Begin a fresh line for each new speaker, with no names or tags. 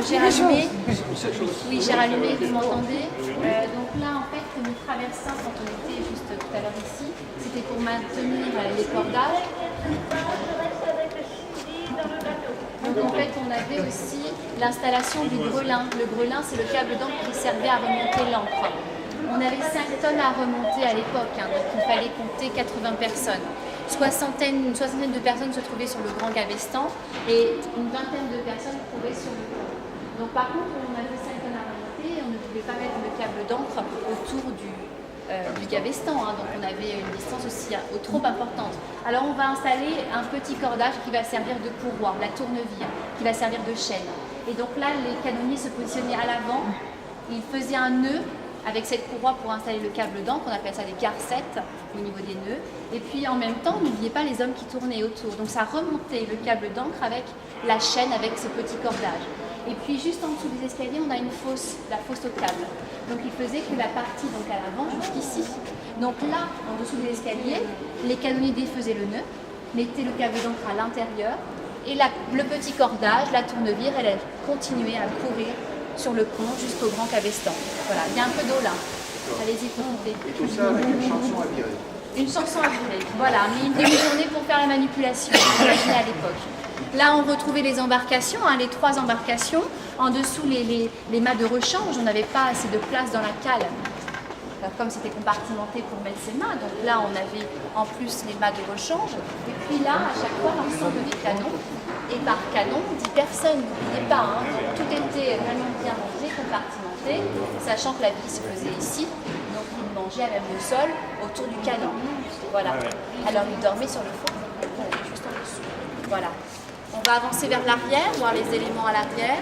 J'ai rallumé. Oui, j'ai rallumé, vous m'entendez. Donc là, en fait, nous traversons quand on était juste tout à l'heure ici. C'était pour maintenir les cordages. Donc en fait, on avait aussi l'installation du grelin. Le grelin, c'est le câble d'encre qui servait à remonter l'encre. On avait 5 tonnes à remonter à l'époque, hein, donc il fallait compter 80 personnes. Une soixantaine de personnes se trouvaient sur le Grand Gavestan et une vingtaine de personnes se trouvaient sur le pont. Donc par contre, on avait 5 tonnes à remonter et on ne pouvait pas mettre le câble d'encre autour du Gavestan, hein, donc on avait une distance aussi trop importante. Alors on va installer un petit cordage qui va servir de courroie, la tournevis, qui va servir de chaîne. Et donc là, les canonniers se positionnaient à l'avant, ils faisaient un nœud avec cette courroie pour installer le câble d'encre, on appelle ça des garcettes au niveau des nœuds. Et puis en même temps, n'oubliez pas les hommes qui tournaient autour. Donc ça remontait le câble d'encre avec la chaîne, avec ce petit cordage. Et puis juste en dessous des escaliers, on a une fosse, la fosse au câble. Donc il faisait que la partie donc à l'avant jusqu'ici. Donc là, en dessous des escaliers, les canonniers défaisaient le nœud, mettaient le câble d'encre à l'intérieur et le petit cordage, la tournevis, elle continuait à courir sur le pont jusqu'au Grand Gavestan. Voilà, il y a un peu d'eau là. Allez-y, profitez.
Et tout ça avec une chanson à virer.
Une chanson à virer. Voilà, mais une demi-journée pour faire la manipulation, imaginez à l'époque. Là, on retrouvait les embarcations, hein, les 3 embarcations. En dessous, les mâts de rechange, on n'avait pas assez de place dans la cale. Alors, comme c'était compartimenté pour mettre ses mâts, donc là, on avait en plus les mâts de rechange. Et puis là, à chaque fois, l'ensemble des canons. Et par canon, 10 personnes, n'oubliez pas, hein, tout était vraiment bien rangé, compartimenté, sachant que la vie se faisait ici, donc ils mangeaient à même le sol autour du canon. Voilà. Alors ils dormaient sur le fond, juste en dessous. Voilà. On va avancer vers l'arrière, voir les éléments à l'arrière.